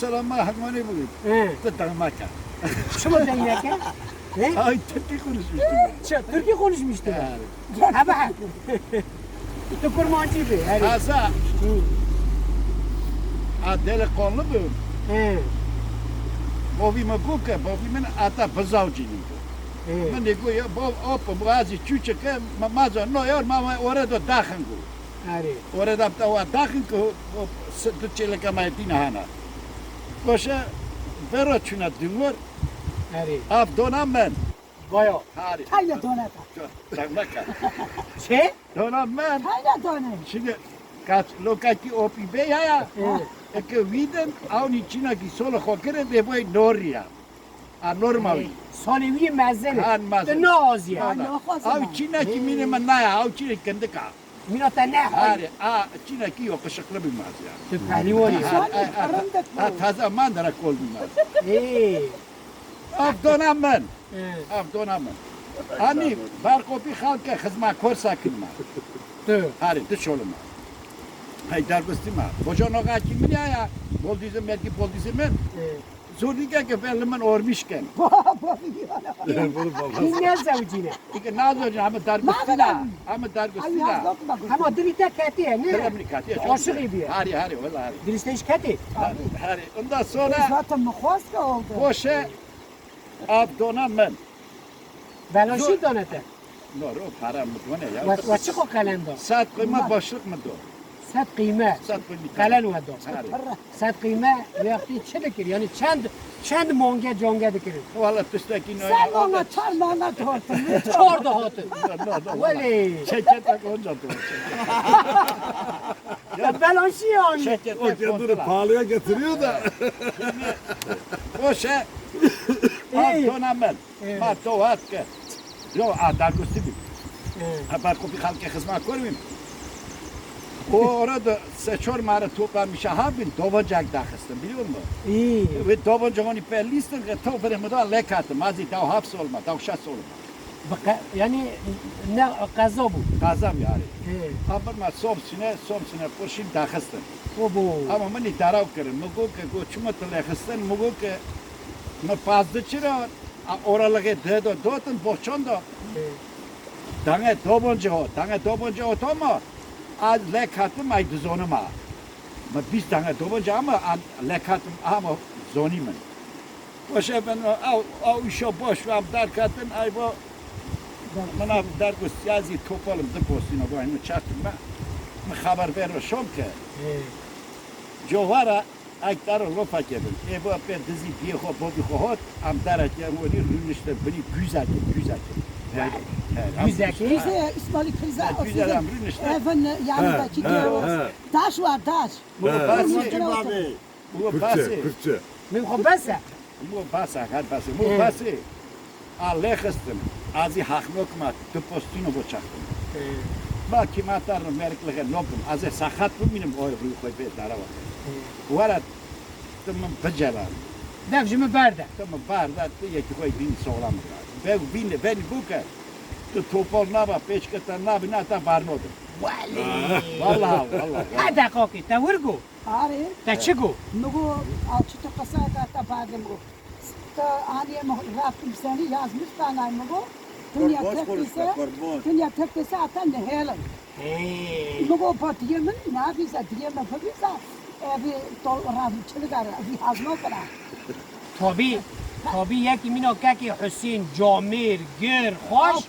selamı harmoni bugün. Tıdamaka. Şu mu denirken? Ay Türkçe konuşmuştum. Türkiye konuşmuştu. Evet. Ama Tukurmancı bir. Asa. Delikanlı bu. Bovime buke, bovimin ata bazavcının. Ben de koyu bu bazı küçük mamaza no yor mama orada daxın bu. Orada da o daxın ko Türkçeyle kamaytina hana. Boşa veroçuna dünür. Ab donam ben. Bayo. Hari. Hayla donata. Takmaka. Şey? Donam ben. Hayla donata. Şimdi kaç lokaki opi be ya. Eke viden avni içine ki solo kokere de boy noria. A normal. Sonevi mezene. Han mezene. De naziye. Av içine ki mine manaya av içine kendi ka. Minata ne? Hari. İçine ki yok ışıklı bir maz ya. Tu pehlivan ya. Taze mandara kol bir maz. Hey. Av donam ben. Av donam ben. Hani bar kopi halka hizma korsa kılma. Tu. Hari dış olma. Hay dargıstıma. Bocan oğa kimin ya? Bol dizim belki bol dizim ben. Zordika ke felmen ormişken. Dinle zavcine. İki nazırca ama dargıstıla. Ama dargıstıla. Ama dilite kati ne? Selamını katiye. Aşık gibi. Hari vallahi. Diliste iş kati. Hari. Ondan sonra Zaten muhaska oldu. boşa abdonam ben. Beloşi donate. Noro para mı ne ya? Vaçık o kalendo. Saat kıyma başlık mı do? Sat kıyme. Saat kıyma. Kalen ve do. Hari. Sat kıyme vakti çe dikir. Yani çend monge jonge dikir. Vallahi tüsteki ne? Sen ona çarmağına tortun. Çordu hotu. Veli. Çekete konca do. Ya beloşi yani. Çekete O kendini pahalıya getiriyor da. Boşa abdonam ben. Ma toat ke. Yo dargıstı bir. Haber kopi halka hizmet koyayım. O orada seçor mara toplamış habin dobacak dağıstım biliyor musun? İyi. Ve dobacak onu perlistin ki toprağımı da lekatım. Azı da hapis olma, da şas olma. Yani ne kaza bu? Kazam yani. Ama somsine poşim dağıstım. O bu. Ama beni darav kırın. Mugo ki goçuma telekistin, mugo ki me pazdı çıra oralığı dedo dotun boşanda. Dange dobonca o toma. Az lekatım ay düzonuma. Ma biz dange dobonca ama lekatım ama zonimen. Boşa ben o işo boş var derkatın ay bu bana dergos yazı topalım da postino bu aynı çarptım ben. Me haber ver şom ki. Jovara aktaro lofa kebin. Bu per dizi diye ho bobi hot am darat ya onu rünüşte beni güzel. Güzel. Krize İsmail krize. Güzel amrın işte. Efendim yanındaki taş var taş. Bu basi. Kürtçe. Min khobasa. Bu basi. Alexstim. Azi haknokmat. Tu postino boçaktım. Bak kim atar merklige nopum. Azi sahat bu benim oy koy be darava. Varat tamam bacala. Devjimi berde. Tamam barda yeki koy bin sağlam. Ben buka. Tu topol nava peçkatan nava nata barnodu. Vallahi. Hada koki ta vurgu. Ari. Ta çıgu. Nugu alçıta kasada ta badım bu. Ta aniye rafim seni yazmış bana nugu. Dünya tekkese atan ne helen. Nugu patiyemin ne yapıysa diyeme fabiysa. Evi tol rafim çılıgar. Evi hazma para. Tabii yeki mino keki Hüseyin Camir ger hoş.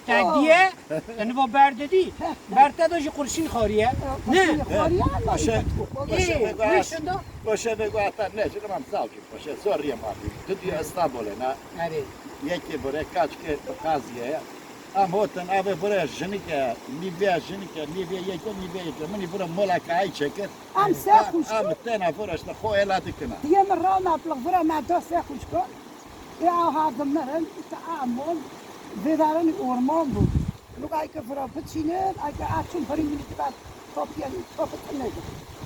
Tadiye yani bu berde değil. Berde de kurşun khariye. Ne? Boşa da guata ne çıkmam savcı boşa zorriyem abi. Tudiyor İstanbul'a. Evet. Yeki buraya kaç ke kaziye. Ama otan abi buraya jenike, nivea yeki, meni buraya molaka ay çeker. Am sekuş. Am tena burası ho eladıkına. Diyem ranatlık vura ma da sekuş ko. Ya hadımların taamul vedaran orman bu. Lugay ka vura pıçine, ay ka açın parin bilip ben topyan topatını.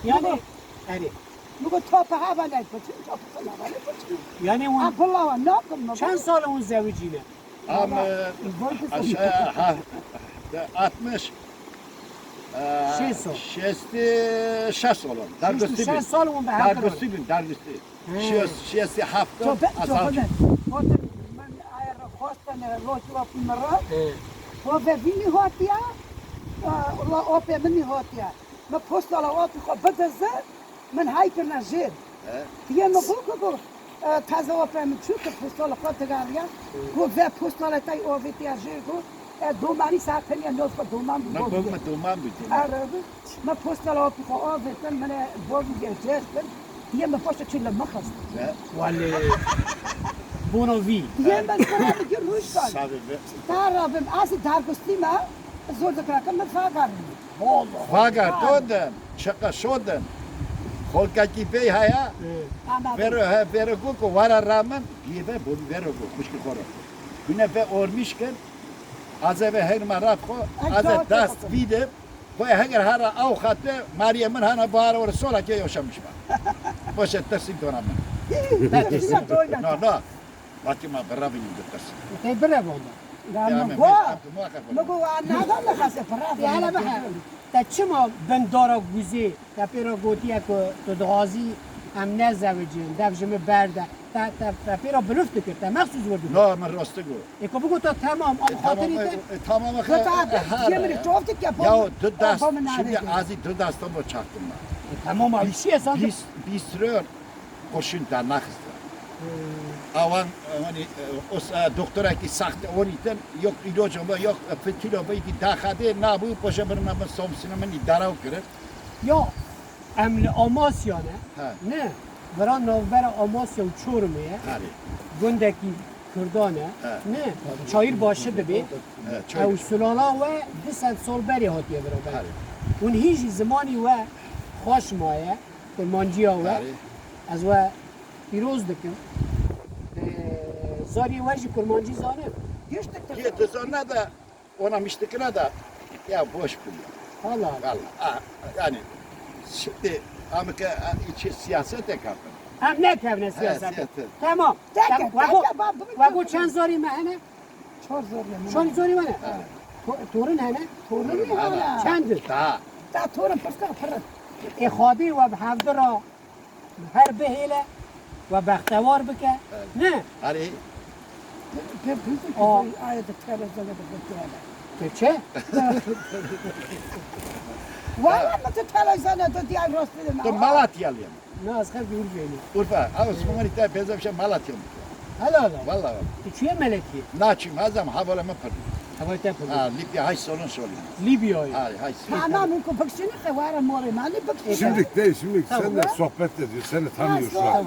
Yani evet. Lugo topa hava ne pıçın topatını hava ne pıçın. Yani o Apollo ne yaptın? çend salın zevcine. Ama aşağı 60 Şeso. شست olur. Dargıstı Şesto bin. 6 سال اون به هر Dargıstı bin, dargıstı. Şesti hafta تو asal. من ایر خواستن لوچلا پیمرا و به وینی هاتیا الله اوپی منی هاتیا ما پست على اوپی خو بدزه من هاي كنا زين هي ما بوكو تازه اوپی من شو پست على خاطر گاریا کو ve پست على تای اوپی تیا جيرو دومانی ساکنیا نوز کو دومان Ne bakma duman bütün. عربي ما پست على اوپی خو اوپی تن من بوگی جيستن هي ما پشت چیل مخص ولی بونوی هي ما كنا بجروش قال Sabibi. تعرفم أصل درگستی ما زور دکرا کم فاگر Fakat odan, şaka şodan. Holkaki bey haya. Vero kuku vara rağmen bir ve bu vero kuku kuşku koro. Güne ve ormişken azeve her maraf ko aze dast vide bu heger hara avukatı Meryem'in hana bahar orası sola ki yaşamış var. Poşet tersin donamın. No no. Bakma beraber yudurtasın. تی بره بونده مگو نادم نخسته تی حالا بخیر تا چما بندارا گوزی تا پیرا گوتیه که تو دغازی ام نزوجین دفجم برده تا پیرا بلوفت کرد تا مخصوص ورد No men rastı go. اکو بگو تو تمام آم خاطری ته Tamam. Yemin çoftuk ya. Ya dudast şimdi azi dudast mı çaktım ben. تمام آیشی اصلا Biz sürüyor koşun da nakıstı. Avan hani o doktora ki sahtı onun için yok ilacım var yok fetilo var ki dahade ne bu poşa bana ben somsuna ben idare okuyor. یا امل آماسیا نه ها. نه برای نوبر آماسیا و چورمیه Hani گندکی کردانه ها. نه چایر باشه ببین او çok سلالا و 200 سال بری هاتیه برابر hani اون هیچ زمانی و خوش مایه کرمانجیا و hani از و پیروز دکم زاری وجه کرمانجی زاره ki sonra da ona miştikine de ya boş buluyor. Allah Vallahi yani şimdi Amerika içi siyaset yakardım. هم نکرد سیاست سیاست. تمام تکه، وگو تکه، بابا، وگو چند زاری مهنه Çok zor ya. چند زاری منه تورن هنه Torun mu hala? چند Daha Ta torun pıskı pırın. اخادی و بحفظ را هر بهیله و بختوار بکه نه hani Pıskı Aa. ayette televizyonda da bakıyorlar. که چه؟ Valla mı tu televizyonda da diğer rastladım. to Malatyalıyım. نه از خیلی دور بینی Urfa, ama Osmanlı da bezavşa Malatyalıyım. هلا هلا Vallahi. تو چیه ملکی؟ Naçim azam havalama pırdım. هوای تپل Ha, Libya hay sorun söyleyeyim. لیبیایی Hay. Tamam mı pıksını kıvara mori mali pıksını. Şimdilik değil, şimdilik. Sen de sohbet ediyor, seni tanıyor şu an. tamam